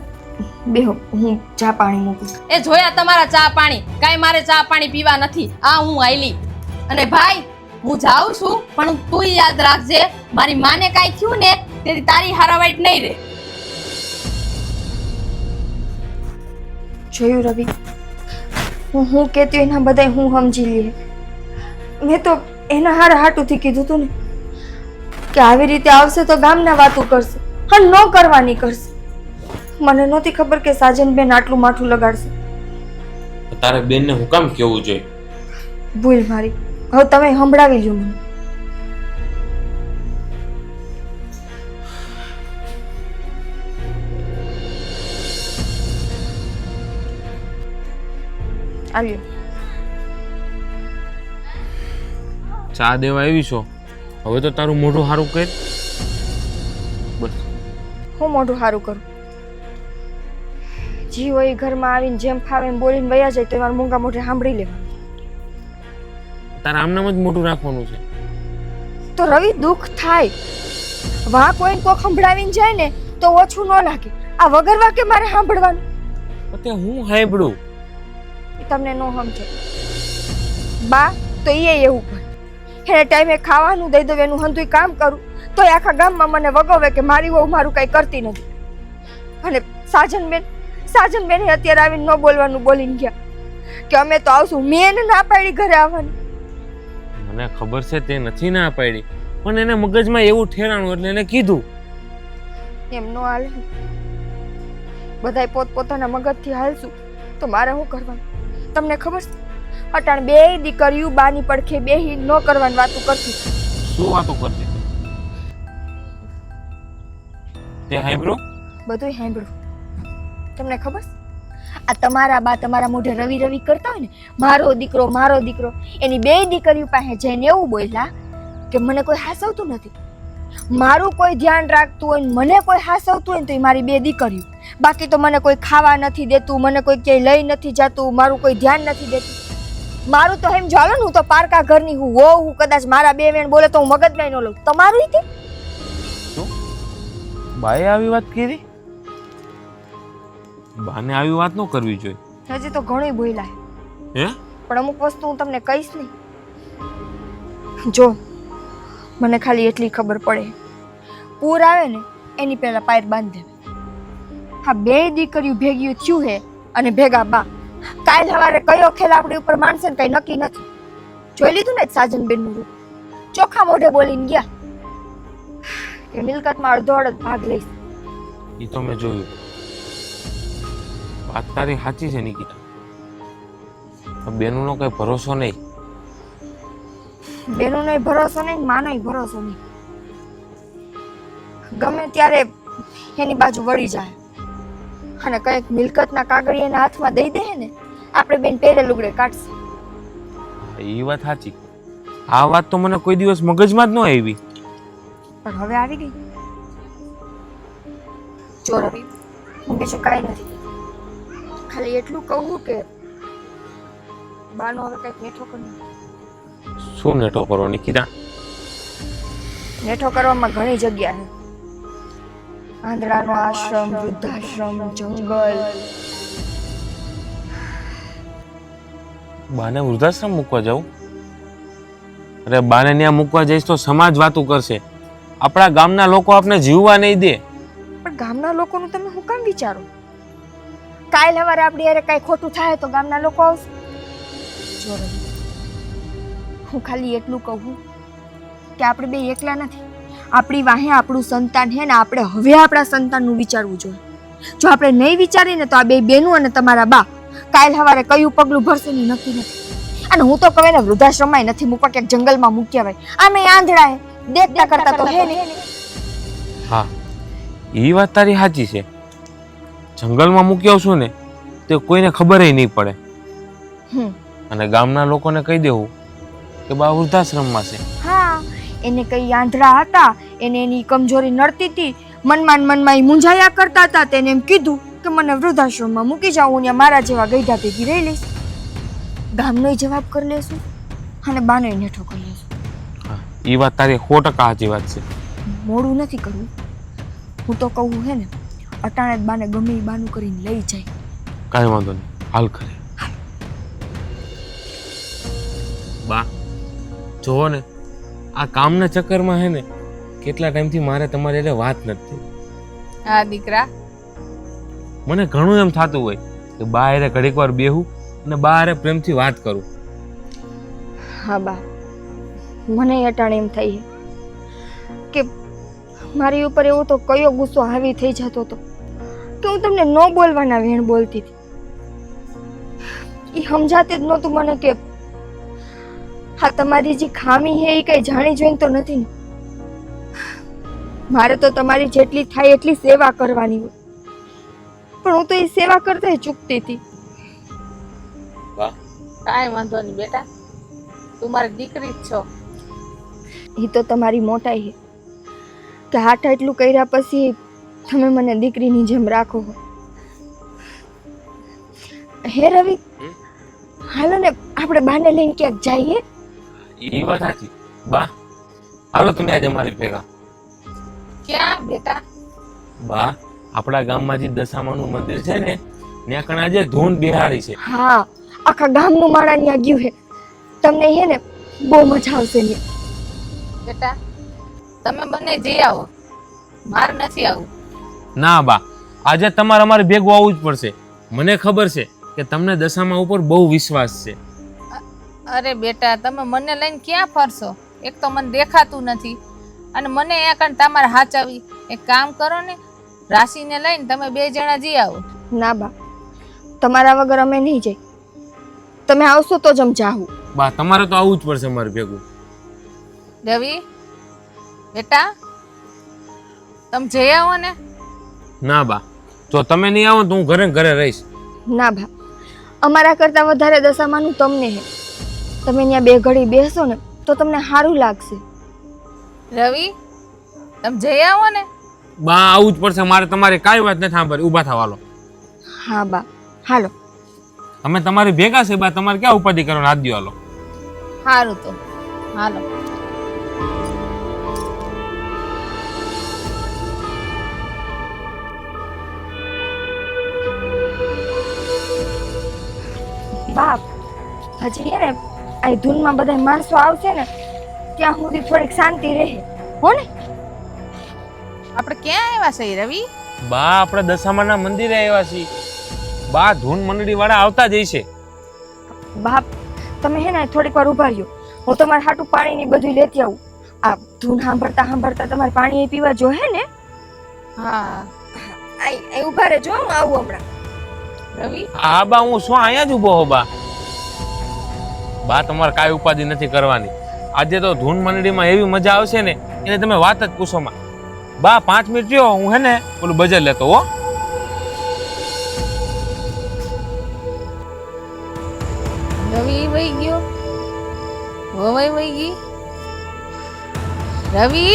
બેહો, હું ચા પાણી મૂકું. એ જોયા તમારા ચા પાણી, કાંઈ મારે ચા પાણી પીવા નથી. આ હું આયલી. અને ભાઈ, હું જાઉં છું, પણ તું યાદ રાખજે, મારી માને કાંઈ થયું ને તેથી તારી હારાવાઈટ નહીં રહે. જોયું રવિ, હું કહેતી એના બધા હું સમજી લઈએ. મેં તો એના હાટુથી કીધું હતું ને કે આવી રીતે આવશે તો ગામના વાતો કરશે, હા ન કરવાની કરશે. મને નહોતી ખબર કે સાજનબેન આટલું માથું લગાડશે. તારે બેનને હું કામ કેવું જોઈએ? ભૂલ મારી, હવે તમે સંભળાવી લ્યો મને. આવ્યો. ચા દેવા આવી છો, હવે તો તારું મોઢું સારું કર. બસ હું મોઢું સારું કરું? જી હોય એ ઘરમાં આવીને જેમ ફાવે એમ બોલીને વયા જાય તો મારા મૂંગા મોઢે સાંભળી લેવાનું. તારા આમનામ જ મોઢું રાખવાનું છે. તો રવિ, દુઃખ થાય, વાહ કોઈને કોક સંભળાવીને જાય ને તો ઓછું ન લાગે. આ વગર વાકે મારે સાંભળવાનું. અત્યારે હું સાંભળું? એ તમને ન સમજે. બા તો એ એવું કરે, એને ટાઈમે ખાવાનું દઈ દઉં, એનું હંધુય કામ કરું તો આખા ગામમાં મને વગોવે કે મારી વહુ મારું કઈ કરતી નથી. અને સાજનબેન અત્યારે આવીને ન બોલવાનું બોલીને ગયા કે અમે તો આવશું. મેં એને ના પાડી ઘરે આવવાની. મને ખબર છે તે નથી ના પાડી, પણ એને મગજમાં એવું ઠેરાણું એટલે એને કીધું. એમ નો હાલે. બધાય પોતપોતાના મગજથી હાલશું તો મારે શું કરવાનું? તમને ખબર છે અટાણ બે દીકરીઓ બાની પડખે બેહી ન કરવાની વાતો કરતી. શું વાતો કરતી હતી? તે સાંભળ્યું? બધુંય સાંભળ્યું. તમને ખબર છે આ તમારા બા તમારા મોઢે રવિ રવિ કરતા હોય ને, મારો દીકરો, એની બે દીકરીઓ પાસે જઈને એવું બોલ્યા કે મને કોઈ હાસવતું નથી, મારું કોઈ ધ્યાન રાખતું હોય ને મને કોઈ હાસવતું હોય ને તો એ મારી બે દીકરીઓ, બાકી તો મને કોઈ ખાવા નથી દેતું, મને કોઈ ક્યાંય લઈ નથી જતું, મારું કોઈ ધ્યાન નથી દેતું. મારું તો એમ ચાલો ને, હું તો પારકા ઘરની હું હોઉં, હું કદાચ મારા બે વેણ બોલે તો હું મગજમાં ન લઉં. તમારું રીતે બાએ આવી વાત કરી? બાને આવી વાત ન કરવી જોઈએ. હજી તો ઘણું બોલ્યા હે? પણ અમુક વસ્તુ હું તમને કહીશ નહીં. જો મને ખાલી એટલી ખબર પડે, પૂર આવે ને એની પહેલા પાયર બાંધી દેવે. હા, બે દીકરીઓ ભેગી થયું હે અને ભેગા બા. કાલ સવારે કયો ખેલ આપણી ઉપર માનશે ને કઈ નક્કી નથી. જોઈ લીધું ને સાજનબેન નું રૂપ, ચોખ્ખા મોઢે બોલીને ગયા કે મિલકતમાં અડધો અડધ ભાગ લઈશ. એ તો મેં જોયું. વાત તારી સાચી છે નિકિતા, બેનનો કઈ ભરોસો નહીં. બેનોનો ભરોસો નહીં, માનો ભરોસો નહીં. ગમે ત્યારે એની બાજુ વળી જાય અને કઈક મિલકતના કાગળ એના હાથમાં દઈ દે ને, આપણે બેન પહેરે લુગડે કાઢશે. એ વાત સાચી. આ વાત તો મને કોઈ દિવસ મગજમાં જ ન આવી, પણ હવે આવી ગઈ. જો રવિ, હું બીજું કાંઈ નથી, ખાલી એટલું કહું કે બાનો હવે કઈક નેઠો કરી. શું નેટો કરો નિકિતા? નેઠો કરવામાં ઘણી જગ્યા છે. આંધળાનો આશ્રમ, વૃદ્ધાશ્રમ, જંગલ. બાને વૃદ્ધાશ્રમ મૂકવા જાઉં? અરે બાને ત્યાં મૂકવા જઈશ તો સમાજ વાતું કરશે, આપણા ગામના લોકો આપણે જીવવા નહીં દે. પણ ગામના લોકોનું તમે શું કામ વિચારો? કાલ સવારે આપણી યારે કઈ ખોટું થાય તો ગામના લોકો આવશે. જો રવિ, હું ખાલી એટલું કહું કે આપણે બે એકલા નથી, આપણી વાહે આપણું સંતાન છે ને, આપણે હવે આપણા સંતાનનું વિચારવું જોઈએ. જો આપણે નહીં વિચારીને તો આ બે બેનું અને તમારા બા કાલ સવારે કયું પગલું ભરશે ને નક્કી નથી. અને હું તો કહે ને વૃદ્ધાશ્રમમાં નથી મૂકવા, ક્યાંક જંગલમાં મૂક્યા ભાઈ. આમે આંધળા હે, દેખતા કરતા તો હે ને. હા, એ વાત તારી સાચી છે. જંગલમાં મૂકી આવશું ને તે કોઈને ખબર નહીં પડે, અને ગામના લોકોને કહી દેવું કે બા વૃદ્ધાશ્રમમાં છે. હા, એને કઈ આંધળા હતા, એને એની કમજોરી નડતી હતી, મનમાં એ મૂંઝાયા કરતા હતા, તેને એમ કીધું કે મને વૃદ્ધાશ્રમમાં મૂકી જાઉં, ત્યાં મારા જેવા ગઈઢા ભેગી રહી લઈશ. ગામનો જવાબ કરી લેશું અને બાનો નેઠો કરી લેશું. હા, એ વાત તારી 100% સાચી વાત છે. મોડું નથી કરવું. હું તો કહું હે ને, અટાણે જ બાને ગમે એ બાનું કરીને લઈ જાય. કાંઈ વાંધો નહીં, હાલ કરે. બા જોવો ને, આ કામના ચક્કરમાં હે ને કેટલા ટાઈમથી મારે તમારી એટલે વાત નથી. હા દીકરા, મને ઘણું એમ થતું હોય કે બા હારે ઘડીક વાર બેહું અને બા હારે પ્રેમથી વાત કરું. હા બા, મને અટાણે એમ થઈ કે મારી ઉપર એવો તો કયો ગુસ્સો હાવી થઈ જતો હતો કે હું તમને ન બોલવાના વેણ બોલતી હતી. એ સમજાતી જ નહોતું મને કે હા તમારી જે ખામી છે એ કઈ જાણી જોઈને તો નથી ને. મારે તો તમારી જેટલી થાય એટલી સેવા કરવાની હોય, પણ હું તો એ સેવા કરતા ચૂકતી હતી. કાંઈ વાંધો નહીં બેટા, તું મારી દીકરી જ છો. એ તો તમારી મોટાઈ છે કે હાથ એટલું કર્યા પછી તમે મને દીકરીની જેમ રાખો. હે રવિ, હાલો ને આપણે બાને લઈને ક્યાંક જઈએ. એ વાત સાચી. બા હાલો તમે આજે મારી ભેગા. ક્યાં બેટા? બા આપણા ગામમાં જે દશામાનું મંદિર છે ને ત્યાં કણ આજે ધૂન બિહારી છે. હા, આખા ગામનું માળા ત્યાં ગયું છે. તમને હે ને બહુ મજા આવશે ને. બેટા તમે બંને જઈ આવો, માર નથી આવું. ના બા, આજે તમારે અમારે ભેગું આવવું જ પડશે. મને ખબર છે કે તમને દશામાં ઉપર બહુ વિશ્વાસ છે. અરે બેટા તમે મને લઈને ક્યાં ફરશો? એક તો મને દેખાતું નથી અને મને અહીંયા કણ તમારે હાચવી. એક કામ કરો ને, રાશિને લઈને તમે 2 જણા જઈ આવો. ના બા, તમારા વગર અમે નહીં જઈ. તમે આવશો તો જ અમે જાહું. બા તમારે તો આવવું જ પડશે મારે ભેગું. રવિ બેટા તમે જઈ આવો ને. ના બા, જો તમે નહીં આવો તો હું ઘરે ને ઘરે રહીશ. ના બા, અમારા કરતાં વધારે દશામાનું તમને હે. તમે ત્યાં 2 ઘડી બેસો ને તો તમને સારું લાગશે. રવિ તમે જઈ આવો ને. બા આવવું જ પડશે મારે, તમારે કાંઈ વાત નથી સાંભળી. ઊભા થવા લો. હા બા, હાલો. અમે તમારી ભેગા છે બા, તમારે ક્યાં ઉપાધિ કરવાનો? હાથ દ્યો હાલો. સારું તો હાલો. બાપ, હજી હે ને આ ધૂનમાં બધા માણસો આવશે ને ત્યાં સુધી થોડીક શાંતિ રહે હો ને. આપણે ક્યાં આવ્યા છે રવિ? બા આપણે દશામાના મંદિરે આવ્યા છીએ. બા ધૂન મંડળી વાળા આવતા જ હશે. બાપ, તમે હે ને થોડીક વાર ઉભા રહ્યો, હું તમારા હાટું પાણીની બધું લેતી આવું. આ ધૂન સાંભળતા સાંભળતા તમારે પાણી પીવા જોહે ને. હા આ ઉભા રહેજો, હું આવું હમણાં. રવિ હા બા, હું શું અહીંયા જ ઊભો હો બા. બા તમારે કાંઈ ઉપાધિ નથી કરવાની. આજે તો ધૂન મંડળીમાં એવી મજા આવશે ને એને તમે વાત જ પૂછો માં. બા 5 મિનિટ રહ્યો, હું હે ને ઓલું બજાર લેતો હો. રવિ વહી ગયો, વહી વહી ગઈ. રવિ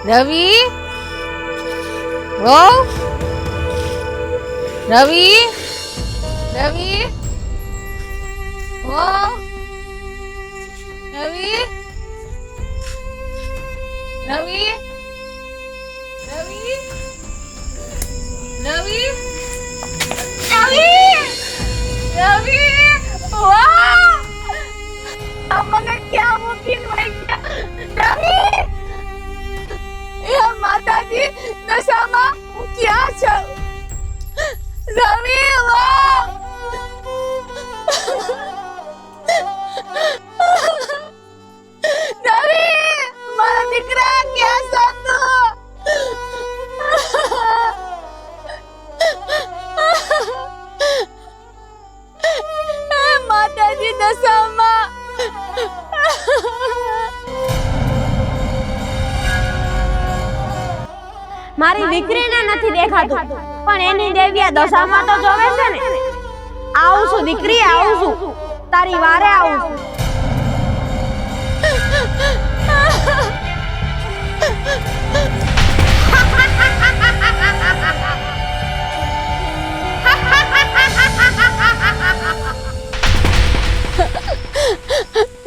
રવિ વો રવિ રવિ વો રવિ રવિ રવિ રવિ રવિ વાહ! મને ક્યાં મૂકીને વહી ગયા? રવિ! એ માતાજી, દશામાં હું ક્યાં છું? રવિ વાહ! રવિ! મારા દીકરા ક્યાં છે તું? માતાજી દશામાં મારી દીકરીને નથી દેખાતું, પણ એની દેવ્યા દશામાં તો જોવે છે ને. આવું છું દીકરી, આવું છું, તારી વારે આવું છું.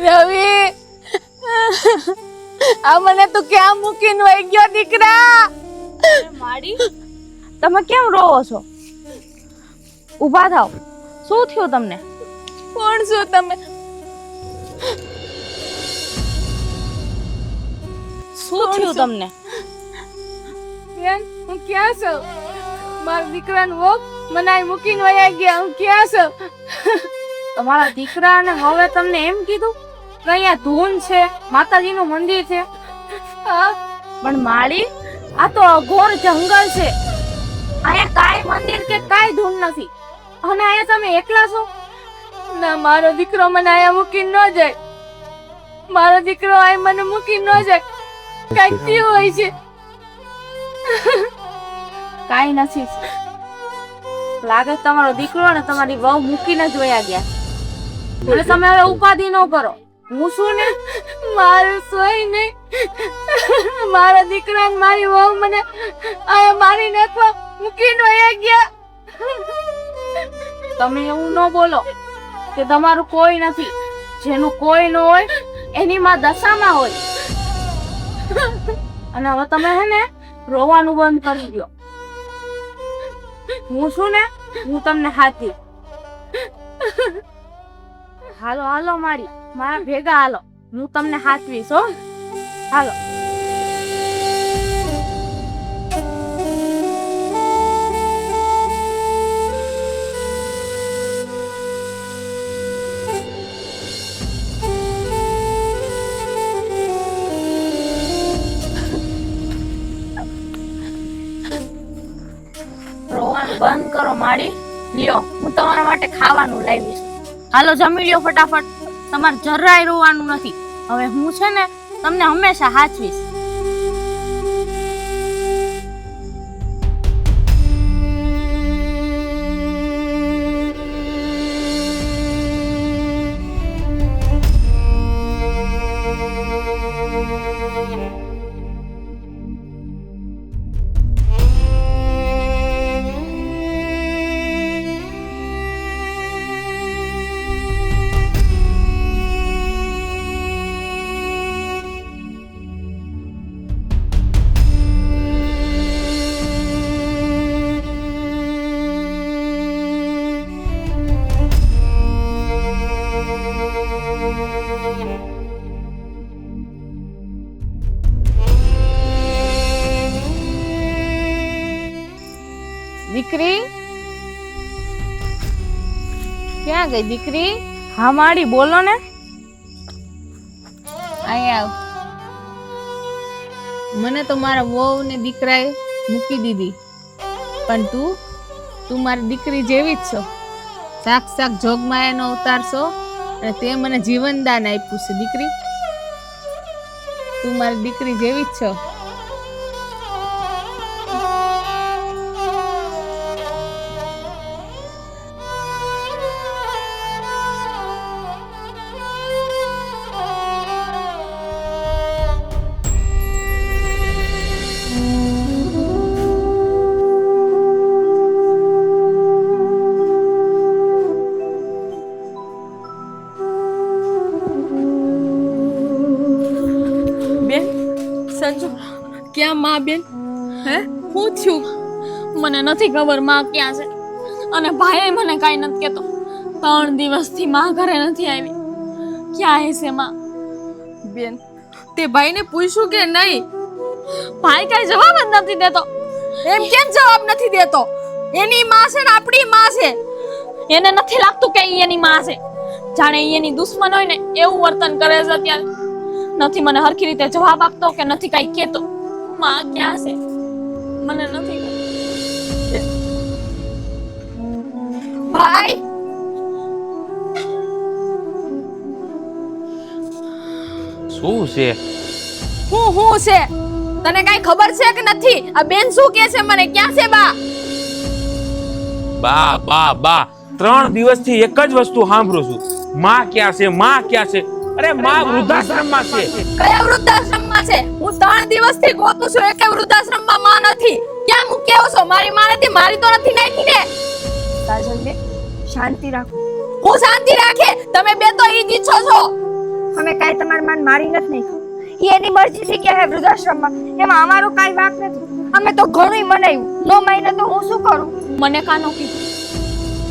રવિ, આ મને તું ક્યાં મૂકીને વહી ગયો દીકરા? માડી, તમે કેમ રોવો છો? ઊભા થાવ. શું થયું તમને? કોણ છો તમે? શું થયું તમને? બેન, હું ક્યાં છું? મારા દીકરાનો વોક મને અહીં મૂકીને વયા ગયા. હું ક્યાં છું? તમારા દીકરાને હવે તમને એમ કીધું કે અહીંયા ધૂન છે, માતાજીનું મંદિર છે? હા, પણ માળી, આ તો અઘોર જંગલ છે. અહીંયા કાંઈ મંદિર કે કાંઈ ધૂન નથી. અને અહીંયા તમે એકલા છો? ના, મારો દીકરો મને અહીંયા મૂકીને ન જાય. મારો દીકરો અહીં મને મૂકીને ન જાય. કાંઈક થયું હોય છે. કાંઈ નથી. લાગે છે તમારો દીકરો ને તમારી વહુ મૂકીને જ વયા ગયા. અને તમે હવે ઉપાધિ ન કરો. હું શું ને, મારું સોય નહીં. મારા દીકરા ને મારી વહુ મને અહીંયા મારી નાખવા મૂકીને વયા ગયા. તમે એવું ન બોલો કે તમારું કોઈ નથી. જેનું કોઈ ન હોય એની માં દશામાં હોય. અને હવે તમે હે ને રોવાનું બંધ કરી દો. હું શું ને, હું તમને હાથી. હાલો હાલો મારી, મારા ભેગા હાલો. હું તમને હાથવીશ હો. હાલો. બંધ કરો માડી. લ્યો હું તમારા માટે ખાવાનું લાવી છું. હાલો જમી લ્યો ફટાફટ. તમારે જરાય રોવાનું નથી. હવે હું છે ને તમને હંમેશા સાચવીશ. દીકરી ક્યાં ગઈ દીકરી? હા માડી બોલો ને. અહીં આવ. મને તો મારા વહુ ને દીકરાએ મૂકી દીધી, પણ તું મારી દીકરી જેવી જ છો. સાક્ષાત જોગમાયાનો અવતાર છો અને તે મને જીવનદાન આપ્યું છે દીકરી. તું મારી દીકરી જેવી જ છો. બેન સંજુ ક્યાં માં બેન? હે હું થયું? મને નથી ખબર માં ક્યાં છે, અને ભાઈ મને કાંઈ નથી કહેતો. 3 દિવસથી માં ઘરે નથી આવી. ક્યાં હશે માં? બેન તે ભાઈને પૂછ્યું કે નહીં? ભાઈ કાંઈ જવાબ જ નથી દેતો. એમ કેમ જવાબ નથી દેતો? એની માં છે ને આપણી માં છે. એને નથી લાગતું કે ઈ એની માં છે. જાણે ઈ એની દુશ્મન હોય ને એવું વર્તન કરે છે અત્યારે. નથી મને હરખી રીતે જવાબ આપતો કે નથી કાંઈ કહેતો. માં ક્યાં છે મને નથી ખબર. ભાઈ શું છે? હું છે તને કાઈ ખબર છે કે નથી? આ બેન શું કહે છે મને? ક્યાં છે બા? બા બા બા 3 દિવસથી એક જ વસ્તુ સાંભળું છું. માં ક્યાં છે? માં ક્યાં છે? અરે માં વૃદ્ધાશ્રમમાં છે. કયા વૃદ્ધાશ્રમમાં છે? હું 3 દિવસથી ગોતું છું, એક વૃદ્ધાશ્રમમાં માં નથી. ક્યાં મૂક્યો છો? મારી માં નથી, મારી તો નથી નાખી ને. કાજલ બેન શાંતિ રાખો. હું શાંતિ રાખે? તમે બે તો ઈ જ ઈચ્છો છો. અમે કાંઈ તમારી માન મારી નથી નાખ્યું. ઈ એની મરજીથી કે હે વૃદ્ધાશ્રમમાં, એમાં અમારો કાંઈ વાંક નથી. અમે તો ઘણું મનાવ્યું, નો માઈને તો હું શું કરું? મને કાનો કીધું?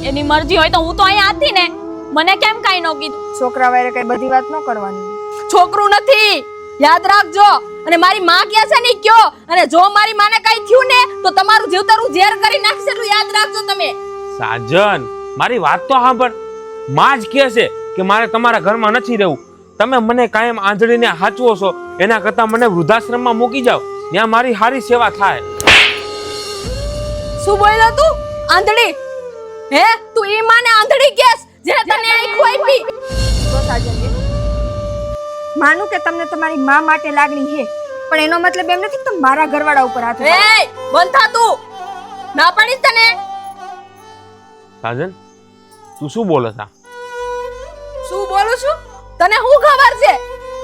એની મરજી હોય તો હું તો અહીંયા હતી ને. મને કેમ કાંઈ ન કીધું? છોકરા વાળે કઈ બધી વાત ન કરવાની. છોકરું નથી, યાદ રાખજો. અને મારી માં ક્યાં છે ને કયો. અને જો મારી માને કઈ થયું ને તો તમારું જીવતરું ઝેર કરી નાખશે, એટલું યાદ રાખજો તમે. સાજન મારી વાત તો સાંભળ. માં જ કહે છે કે મારે તમારા ઘરમાં નથી રહેવું. તમે મને કાયમ આંધળીને હાચવો છો, એના કરતા મને વૃદ્ધાશ્રમમાં મૂકી જાઓ, ત્યાં મારી સારી સેવા થાય. શું બોલ્યો તું? આંધળી? હે તું ઈ માને આંધળી કેસ જેને તને આંખો આપી? તો સાજન બેન માનું કે તમને તમારી માં માટે લાગણી છે, પણ એનો મતલબ એમ નથી કે તમે મારા ઘરવાળા ઉપર હાથ ઉપાડો. એ બંધ થા તું. ના પાડીશ તને. સાજન તું શું બોલે છે? શું બોલું છું? તને શું ખબર છે?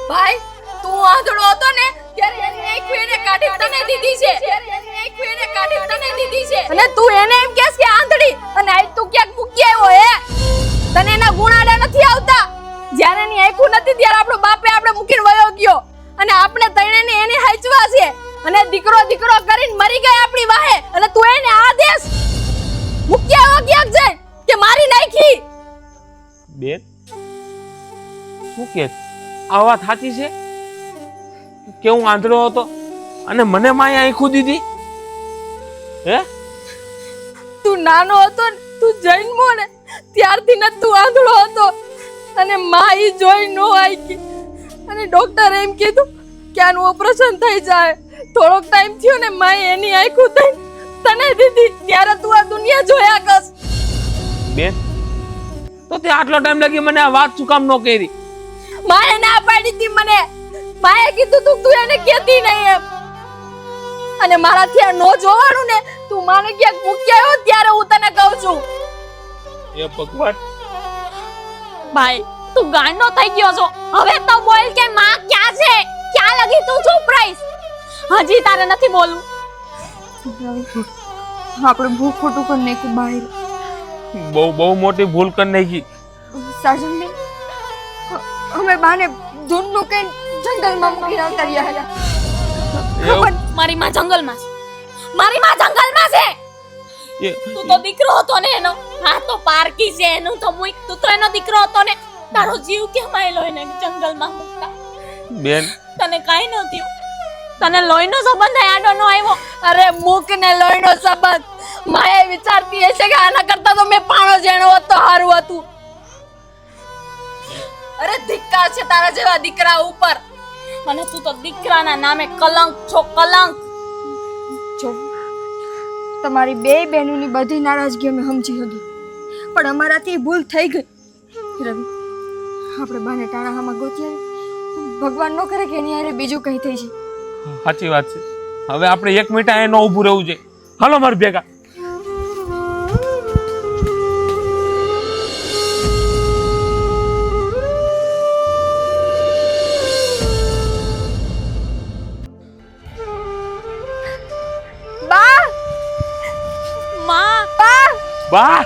ભાઈ તું આંધળો હતો ને ત્યારે એની આંખો એને કાઢી તને દીધી છે. અને તું એને એમ કહેસ કે આંધળી, અને આજ તું ક્યાંક મૂકી આવ્યો હે? તને એના ગુણાડા નથી આવતા? જ્યારે એની આંખો નથી ત્યારે આપણો બાપે આપણે મૂકીને વયો ગયો, અને આપણે તણેને એને હાચવા છે, અને દીકરો કરીને મરી ગયા આપણી વાહે, અને તું એને આદેશ મૂકી આવ્યો ક્યાંક જાય કે મારી નાખી? બેન શું કે આ વાત સાચી છે કે હું આંધળો હતો અને મને માએ આંખું દીધી? હે તું નાનો હતો ને, તું જન્મો ને ત્યારથી ને તું આંધળો હતો, અને માં ઈ જોઈ નો આવી. અને ડોક્ટર એમ કીધું કે આનું ઓપરેશન થઈ જાય. થોડોક ટાઈમ થયો ને માએ એની આંખો દઈ તને દીધી ત્યારે તું આ દુનિયા જોયા કર. બેન તો તે આટલો ટાઈમ લાગી મને આ વાત શું કામ ન કરી? માએ ના પાડી હતી મને. માએ કીધું તું એને કહેતી નહીં એમ. અને મારાથી આ નો જોવાનું ને તું માને ક્યાંક મૂકી આવ્યો ત્યારે હું તને કહું છું. એ ભગવાન, ભાઈ તું ગાંડો થઈ ગયો છો. હવે તો બોલ કે માં ક્યાં છે? ક્યાં લગી તું ચૂપ રહીશ? હજી તારે નથી બોલવું. આપણે ભૂખ ખોટું કરી નાખ્યું બહાર. બહુ મોટી ભૂલ કરી નાખી. સાજનબેન, અમે બાને ધૂનનું કઈ જંગલમાં મૂકીને આવતા રહ્યા હતા. એવું? મારી માં જંગલમાં છે. મારી માં જંગલમાં છે. એ તું તો દીકરો હતો ને એનો. હા તો પારકી છે એનું તો મુઈ. તું તો એનો દીકરો હતો ને. તારો જીવ કેમ આયલો એને જંગલમાં મૂકતા? બેન તને કાઈ ન થયું. તને લોહીનો સંબંધ આડો ન આવ્યો. અરે મૂક ને લોહીનો સંબંધ. માએ વિચારતી હશે કે આના કરતા તો મેં પાણો જેણો હોત તો સારું હતું. અરે ધિક્કાર છે તારા જેવા દીકરા ઉપર. અને તું તો દીકરાના નામે કલંક છો, કલંક. જો તમારી બે બહેનોની બધી નારાજગી અમે સમજી હતી, પણ અમારાથી ભૂલ થઈ ગઈ. રવિ, આપણે બાને ટાણાહામાં ગોતીએ. ભગવાન નો કરે કે એની હારે બીજું કઈ થઈ છે. સાચી વાત છે. હવે આપણે 1 મિનિટ અહીંયા ન ઊભું રહેવું છે. હાલો મારી ભેગા. બા, માં બા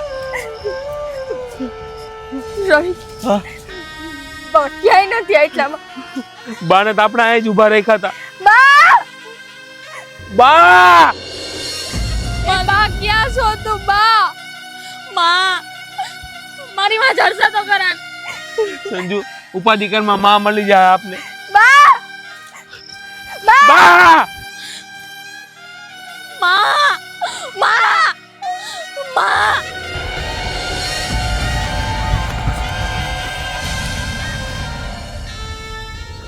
રવિ, હા. બા ક્યાંય નથી એટલામાં. બાને તો આપણે અહીંયા જ ઊભા રાખ્યા હતા. બા, બા બા ક્યાં છો તું બા? માં મારી માં જરસા તો કરા. સંજુ, ઉપાધિ કરમાં માં મળી જાય આપને. બા, બા માં માં માં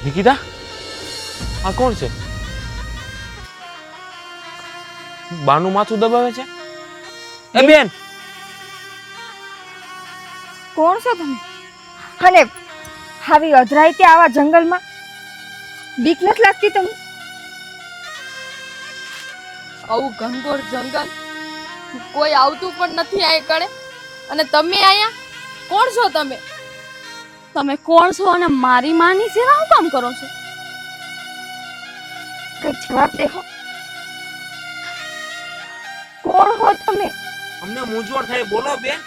નિકિતા, આ કોણ છે? બાનું માથું દબાવે છે. એ બેન, કોણ છો તમે? અને આવી અધરાઈતે આવા જંગલમાં બીક નથી લાગતી તમને? આવું ઘનઘોર જંગલ કોઈ આવતું પણ નથી આ કણે. અને તમે આયા કોણ છો તમે? તમે કોણ છો અને મારી માની સેવા હું કામ કરો છો? કઈ જવાબ દેખો. કોણ હો તમે? અમને મૂંઝવણ થાય. બોલો બેન.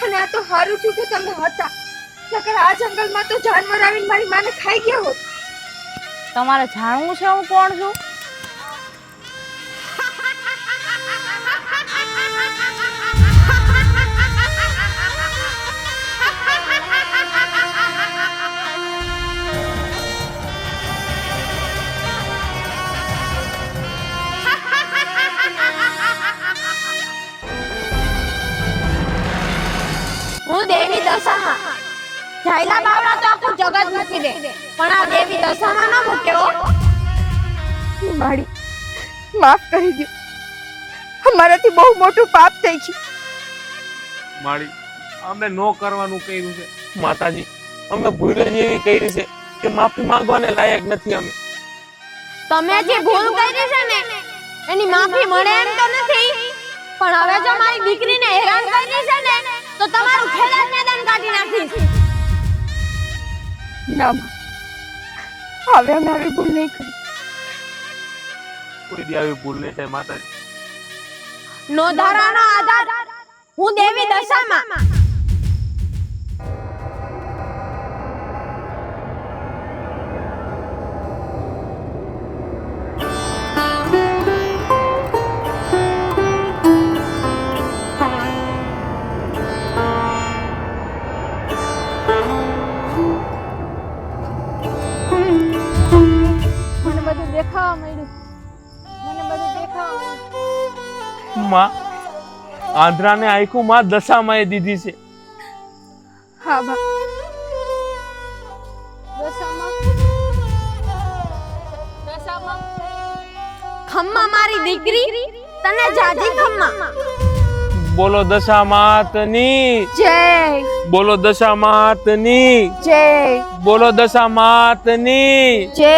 અને આ તો સારું થયું કે તમે હતા, નકર આ જંગલમાં તો જાનવર આવીને મારી માને ખાઈ ગયા હોત. તમારે જાણવું છે હું કોણ છું? હું દેવી દશામાં. જાયલા બાવડા તો આખું જગત મૂકી દે, પણ આ દેવી દશામાં ન મૂક્યો. માડી માફ કરી દો. અમારાથી બહુ મોટું પાપ થઈ ગયું. માળી, અમે નો કરવાનું કર્યું છે. માતાજી, અમે ભૂલ જ એવી કરી છે કે માફી માંગવાને લાયક નથી અમે. તમે જે ભૂલ કરી છે ને એની માફી મળે એમ તો નથી, પણ હવે જો મારી દીકરીને હેરાન કરી છે ને તો તમારું ખેલાડ મેદાન કાઢી નાખીશ. ના માં, હવે અમે આવી ભૂલ નહીં કરી. કોઈ દી આવી ભૂલ નહીં થાય માતાજી. નો ધારાનો આધાર હું દેવી દશામાં. મને બધું દેખાવા માંડ્યું. માં, આંધ્રાને આંખું માં દશામાં એ દીધી છે. હા બા, ખમ્મા મારી દીકરી તને જાજી ખમ્મા બોલો દશા માતની જય બોલો દશા માતની જય બોલો દશા માતની જય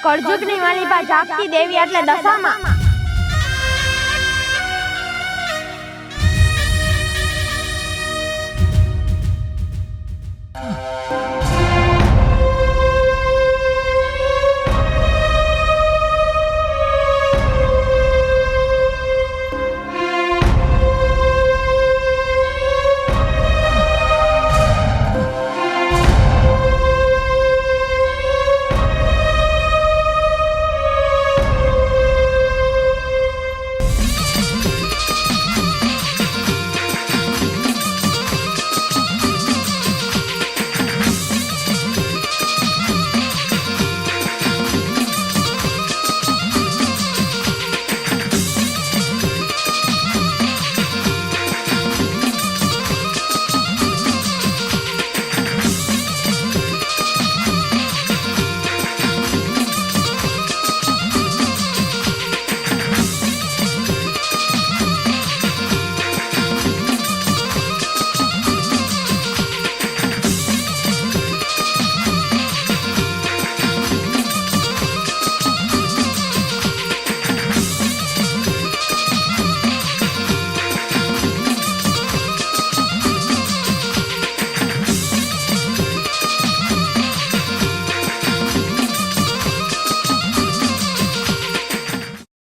કળજુગની માલિકા જાગતી દેવી એટલે દશામાં